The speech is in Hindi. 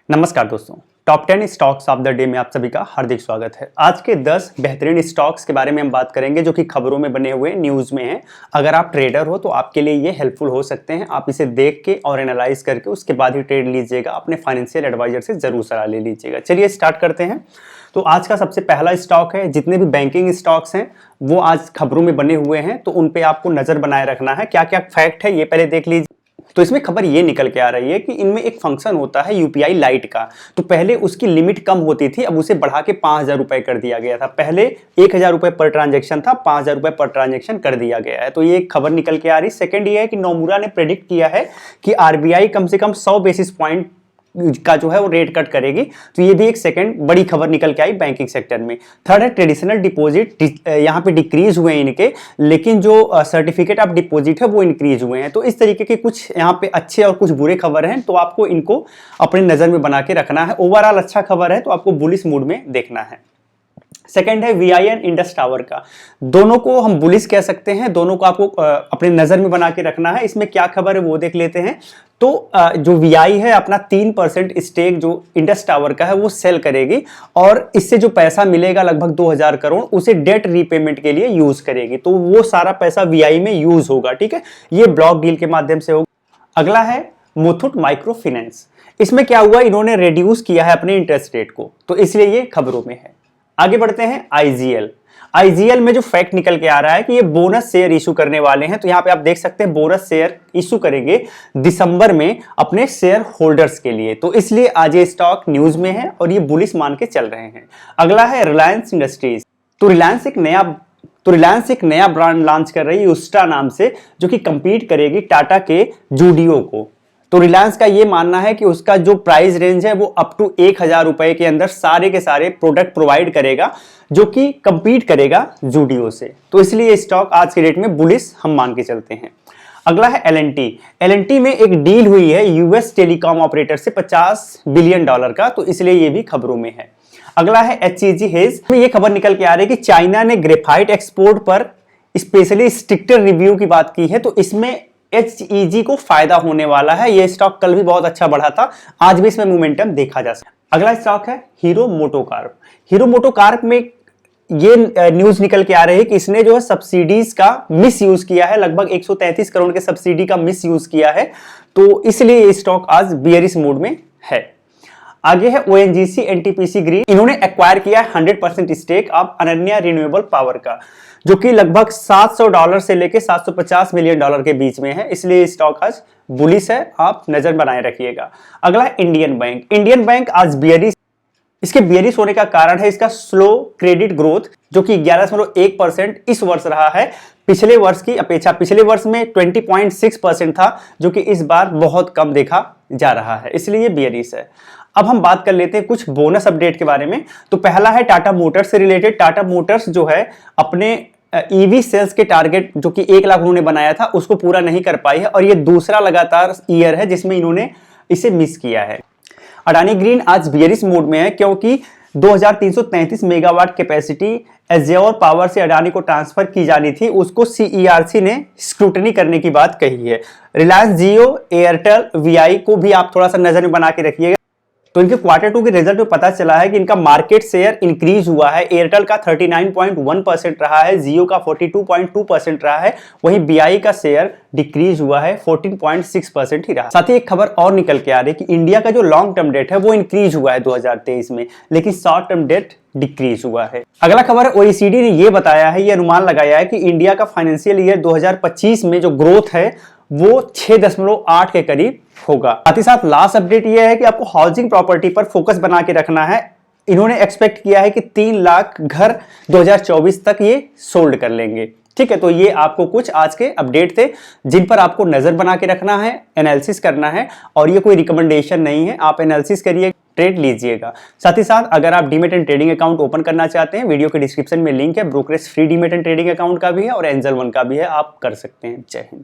नमस्कार दोस्तों, top 10 stocks of the day में आप सभी का हार्दिक स्वागत है। आज के 10 बेहतरीन स्टॉक्स के बारे में हम बात करेंगे जो कि खबरों में बने हुए न्यूज़ में हैं। अगर आप ट्रेडर हो तो आपके लिए ये हेल्पफुल हो सकते हैं। आप इसे देख के और एनालाइज करके उसके बाद ही ट्रेड लीजिएगा। अपने फाइनेंशियल एडवाइजर से जरूर सलाह ले लीजिएगा। चलिए स्टार्ट करते हैं। तो आज का सबसे पहला स्टॉक है, जितने भी बैंकिंग स्टॉक्स हैं वो आज खबरों में बने हुए हैं, तो उन पे आपको नजर बनाए रखना है। क्या क्या फैक्ट है ये पहले देख लीजिए। तो इसमें खबर ये निकल के आ रही है कि इनमें एक फंक्शन होता है यूपीआई लाइट का। तो पहले उसकी लिमिट कम होती थी, अब उसे बढ़ा के 5,000 रुपए कर दिया गया था। पहले 1,000 रुपए पर ट्रांजेक्शन था, 5,000 रुपए पर ट्रांजेक्शन कर दिया गया है। तो ये एक खबर निकल के आ रही। सेकंड ये है कि नोमुरा ने प्रेडिक्ट किया है कि आरबीआई कम से कम 100 बेसिस पॉइंट का जो है वो रेट कट करेगी। तो ये भी एक सेकंड बड़ी खबर निकल के आई बैंकिंग सेक्टर में। थर्ड है ट्रेडिशनल डिपॉजिट, यहाँ पे डिक्रीज हुए हैं इनके, लेकिन जो सर्टिफिकेट ऑफ डिपॉजिट है वो इंक्रीज हुए हैं। तो इस तरीके के कुछ यहाँ पे अच्छे और कुछ बुरे खबर हैं, तो आपको इनको अपने नजर में बना के रखना है। ओवरऑल अच्छा खबर है तो आपको बुलिश मूड में देखना है। सेकंड है VIN इंडस टावर का। दोनों को हम बुलिश कह सकते हैं, दोनों को आपको अपने नजर में बना के रखना है। इसमें क्या खबर है वो देख लेते हैं। तो जो VI है अपना 3% स्टेक जो इंडस टावर का है वो सेल करेगी और इससे जो पैसा मिलेगा लगभग 2,000 करोड़ उसे डेट रीपेमेंट के लिए यूज करेगी। तो वो सारा पैसा VI में यूज होगा, ठीक है। ये ब्लॉक डील के माध्यम से होगा। अगला है मुथूट माइक्रो फाइनेंस। इसमें क्या हुआ, इन्होंने रिड्यूस किया है अपने इंटरेस्ट रेट को, तो इसलिए ये खबरों में है। आगे बढ़ते हैं IGL में जो फैक्ट निकल के आ रहा है कि ये बोनस शेयर इशू करने वाले हैं। तो यहाँ पे आप देख सकते हैं बोनस शेयर इशू करेंगे दिसंबर में अपने शेयर होल्डर्स के लिए। तो इसलिए आज ये स्टॉक न्यूज में है और ये बुलिश मान के चल रहे हैं। अगला है रिलायंस इंडस्ट्रीज। तो रिलायंस एक नया ब्रांड लॉन्च कर रही है उस्ट्रा नाम से, जो कि कंपीट करेगी टाटा के जूडियो को। तो रिलायंस का ये मानना है कि उसका जो प्राइस रेंज है वो अप टू 1,000 रुपए के अंदर सारे के सारे प्रोडक्ट प्रोवाइड करेगा, जो कि कंपीट करेगा जूडियो से। तो इसलिए स्टॉक आज के रेट में बुलिश हम मान के चलते हैं। अगला है LNT में एक डील हुई है यूएस टेलीकॉम ऑपरेटर से $50 बिलियन का, तो इसलिए ये भी खबरों में है। अगला है HEG हेज। ये खबर निकल के आ रही है कि चाइना ने ग्रेफाइट एक्सपोर्ट पर स्पेशली स्ट्रिक्टर रिव्यू की बात की है, तो इसमें HEG को फायदा होने वाला है। ये स्टॉक कल भी बहुत अच्छा बढ़ा था, आज भी इसमें मोमेंटम देखा जा सकता है। अगला स्टॉक है हीरो मोटोकॉर्प में ये न्यूज निकल के आ रही है कि इसने जो है सब्सिडीज का मिस यूज किया है, लगभग 133 करोड़ के सब्सिडी का मिस यूज किया है। तो इसलिए ये स्टॉक आज बियरिश मूड में है। आगे है ONGC NTPC ग्रीन। इन्होंने एक्वायर किया है 100% stake of Ananya renewable power का, जो कि लगभग $700 से लेके $750 मिलियन के बीच में है। इसलिए स्टॉक आज बुलिश है, आप नजर बनाए रखिएगा। अगला है इंडियन बैंक आज बियरिश। इसके बियरिश होने का कारण है इसका स्लो क्रेडिट ग्रोथ, जो कि 11.1% इस वर्ष रहा है पिछले वर्ष की अपेक्षा। पिछले वर्ष में 20.6% था, जो कि इस बार बहुत कम देखा जा रहा है, इसलिए ये बियरिश है। अब हम बात कर लेते हैं कुछ बोनस अपडेट के बारे में। तो पहला है टाटा मोटर्स से रिलेटेड। टाटा मोटर्स जो है अपने EV सेल्स के टारगेट जो कि 1 लाख उन्होंने बनाया था उसको पूरा नहीं कर पाई है, और ये दूसरा लगातार ईयर है जिसमें इन्होंने इसे मिस किया है। अडानी ग्रीन आज बियरिश मोड में है, क्योंकि 2333 मेगावाट कैपेसिटी एज्योर पावर से अडानी को ट्रांसफर की जानी थी, उसको CERC ने स्क्रूटनी करने की बात कही है। रिलायंस जियो, एयरटेल, VI को भी आप थोड़ा सा नजर में बना के रखिएगा। तो इनके Q2 के रिजल्ट में पता चला है कि इनका मार्केट शेयर इंक्रीज हुआ है। एयरटेल का 39.1% रहा है, जियो का 42.2% रहा है, वहीं BI का शेयर डिक्रीज हुआ है, 14.6% ही रहा। साथ ही एक खबर और निकल के आ रही है कि इंडिया का जो लॉन्ग टर्म डेट है वो इंक्रीज हुआ है 2023 में, लेकिन शॉर्ट टर्म डेट डिक्रीज हुआ है। अगला खबर है OECD ने ये बताया है, ये अनुमान लगाया है कि इंडिया का फाइनेंशियल ईयर 2025 में जो ग्रोथ है वो 6.8 के करीब होगा। साथ ही साथ लास्ट अपडेट ये है कि आपको हाउसिंग प्रॉपर्टी पर फोकस बना के रखना है। इन्होंने एक्सपेक्ट किया है कि 3 लाख घर 2024 तक ये सोल्ड कर लेंगे, ठीक है। तो ये आपको कुछ आज के अपडेट थे जिन पर आपको नजर बना के रखना है, एनालिसिस करना है, और ये कोई रिकमेंडेशन नहीं है। आप एनालिसिस करिए, ट्रेड लीजिएगा। साथ ही साथ अगर आप demat and trading account open करना चाहते हैं, वीडियो के डिस्क्रिप्शन में लिंक है। Brokerage free demat and trading account का भी है और एंजल वन का भी है, आप कर सकते हैं। जय हिंद।